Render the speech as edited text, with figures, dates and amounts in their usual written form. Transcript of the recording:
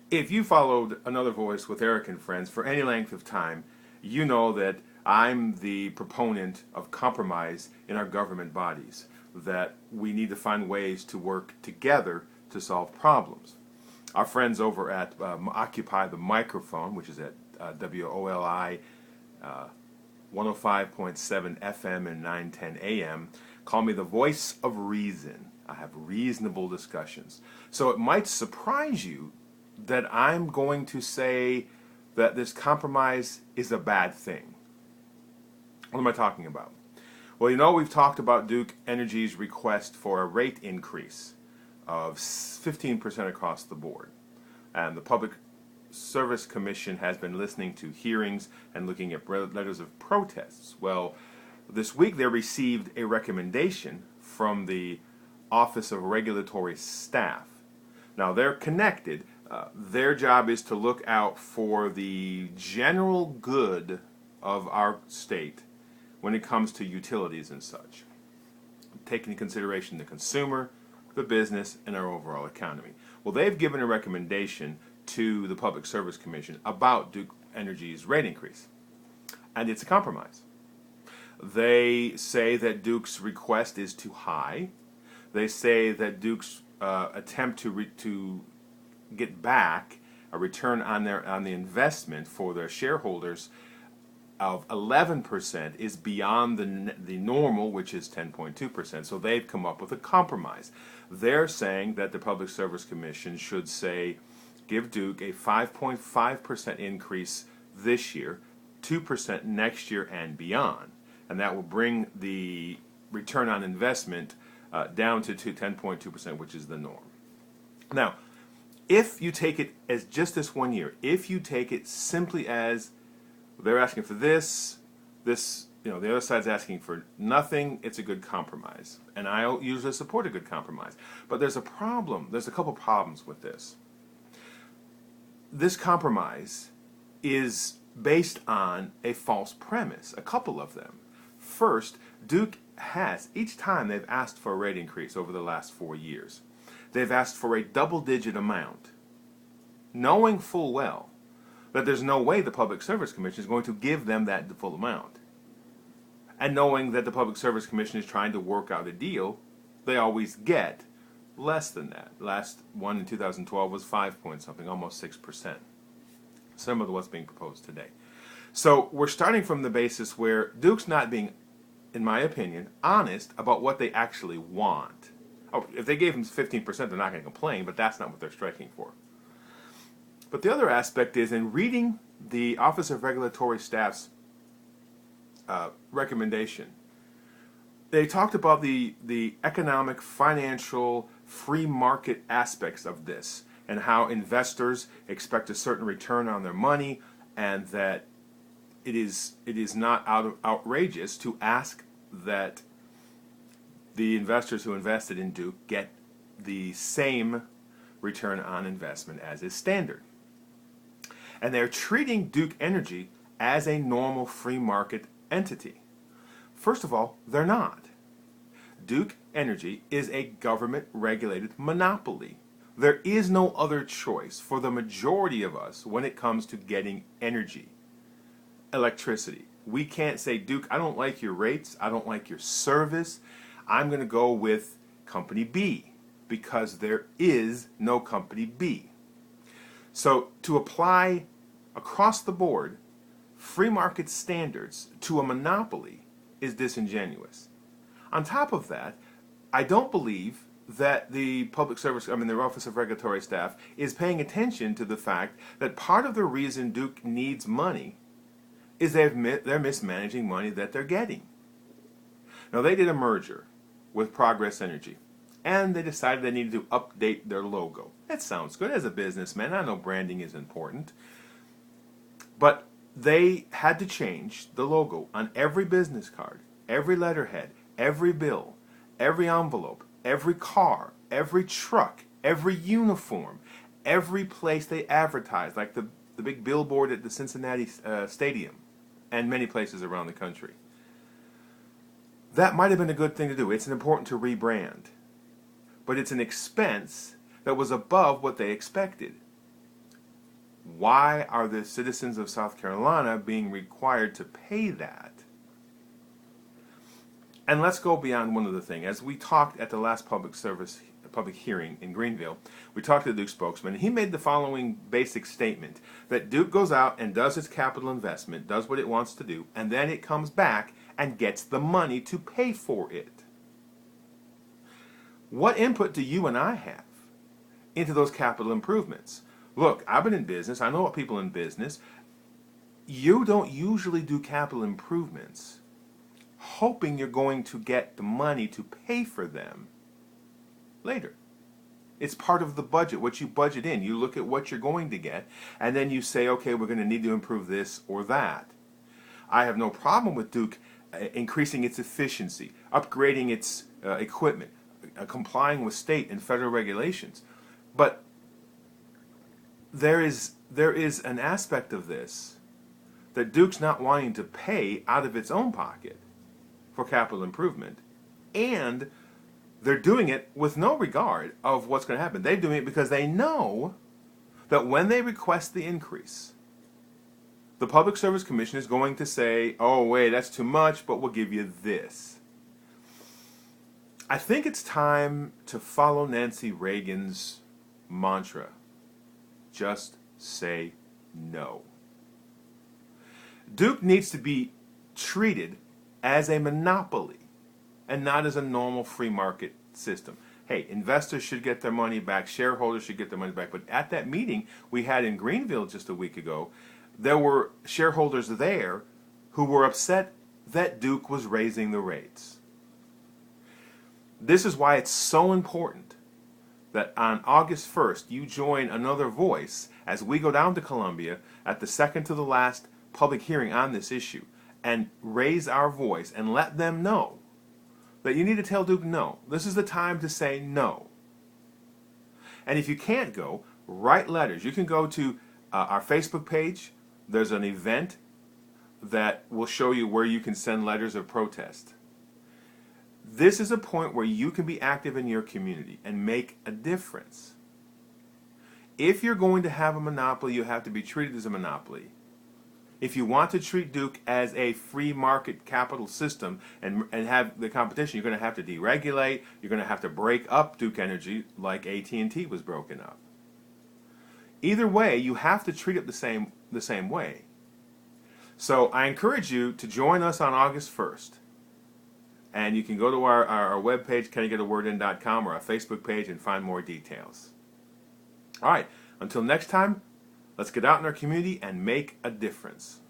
If you followed Another Voice with Eric and Friends for any length of time, you know that I'm the proponent of compromise in our government bodies, that we need to find ways to work together to solve problems. Our friends over at Occupy the Microphone, which is at WOLI 105.7 FM and 910 AM, call me the voice of reason. I have reasonable discussions. So it might surprise you that I'm going to say that this compromise is a bad thing. What am I talking about? Well, we've talked about Duke Energy's request for a rate increase of 15% across the board. And the Public Service Commission has been listening to hearings and looking at letters of protests. Well, this week they received a recommendation from the Office of Regulatory Staff. Now, they're connected. Their job is to look out for the general good of our state when it comes to utilities and such, taking into consideration the consumer, the business, and our overall economy. Well, they've given a recommendation to the Public Service Commission about Duke Energy's rate increase, and it's a compromise. They say that Duke's request is too high. They say that Duke's attempt to get back a return on the investment for their shareholders of 11% is beyond the normal, which is 10.2%. So they've come up with a compromise. They're saying that the Public Service Commission should give Duke a 5.5% increase this year, 2% next year and beyond. And that will bring the return on investment down to 10.2%, which is the norm. Now, if you take it as just this 1 year, if you take it simply as they're asking for this, the other side's asking for nothing, it's a good compromise. And I usually support a good compromise. But there's a problem. There's a couple problems with this. This compromise is based on a false premise, a couple of them. First, Duke has, each time they've asked for a rate increase over the last 4 years, they've asked for a double-digit amount, knowing full well that there's no way the Public Service Commission is going to give them that full amount. And knowing that the Public Service Commission is trying to work out a deal, they always get less than that. Last one in 2012 was 5 point something, almost 6%. Similar to what's being proposed today. So we're starting from the basis where Duke's not being, in my opinion, honest about what they actually want. Oh, if they gave them 15%, they're not going to complain, but that's not what they're striking for. But the other aspect is, in reading the Office of Regulatory Staff's recommendation, they talked about the economic, financial, free market aspects of this and how investors expect a certain return on their money, and that it is not outrageous to ask that the investors who invested in Duke get the same return on investment as is standard. And they're treating Duke Energy as a normal free market entity. First of all, they're not. Duke Energy is a government-regulated monopoly. There is no other choice for the majority of us when it comes to getting energy, electricity. We can't say, Duke, I don't like your rates, I don't like your service, I'm going to go with Company B, because there is no Company B. So to apply across the board free market standards to a monopoly is disingenuous. On top of that, I don't believe that the the Office of Regulatory Staff is paying attention to the fact that part of the reason Duke needs money is they're mismanaging money that they're getting. Now, they did a merger with Progress Energy, and they decided they needed to update their logo. That sounds good. As a businessman, I know branding is important. But they had to change the logo on every business card, every letterhead, every bill, every envelope, every car, every truck, every uniform, every place they advertise, like the big billboard at the Cincinnati Stadium and many places around the country. That might have been a good thing to do. It's important to rebrand. But it's an expense that was above what they expected. Why are the citizens of South Carolina being required to pay that? And let's go beyond one other thing. As we talked at the last public hearing in Greenville, we talked to the Duke spokesman, and he made the following basic statement, that Duke goes out and does its capital investment, does what it wants to do, and then it comes back and gets the money to pay for it. What input do you and I have into those capital improvements? Look, I've been in business. I know what people in business. You don't usually do capital improvements hoping you're going to get the money to pay for them later. It's part of the budget, what you budget in. You look at what you're going to get, and then you say, okay, we're going to need to improve this or that. I have no problem with Duke increasing its efficiency, upgrading its equipment, complying with state and federal regulations. But there is an aspect of this that Duke's not wanting to pay out of its own pocket for capital improvement, and they're doing it with no regard of what's going to happen. They're doing it because they know that when they request the increase, the Public Service Commission is going to say, oh wait, that's too much, but we'll give you this. I think it's time to follow Nancy Reagan's mantra. Just say no. Duke needs to be treated as a monopoly and not as a normal free market system. Hey, investors should get their money back, shareholders should get their money back. But at that meeting we had in Greenville just a week ago, there were shareholders there who were upset that Duke was raising the rates. This is why it's so important that on August 1st you join another voice as we go down to Columbia at the second to the last public hearing on this issue and raise our voice and let them know that you need to tell Duke no. This is the time to say no. And if you can't go, write letters. You can go to our Facebook page. There's an event that will show you where you can send letters of protest. This is a point where you can be active in your community and make a difference. If you're going to have a monopoly, you have to be treated as a monopoly. If you want to treat Duke as a free market capital system and have the competition, you're going to have to deregulate. You're going to have to break up Duke Energy like AT&T was broken up. Either way, you have to treat it the same way. So I encourage you to join us on August 1st. And you can go to our webpage, canyoutgetawordin.com, or our Facebook page and find more details. All right, until next time, let's get out in our community and make a difference.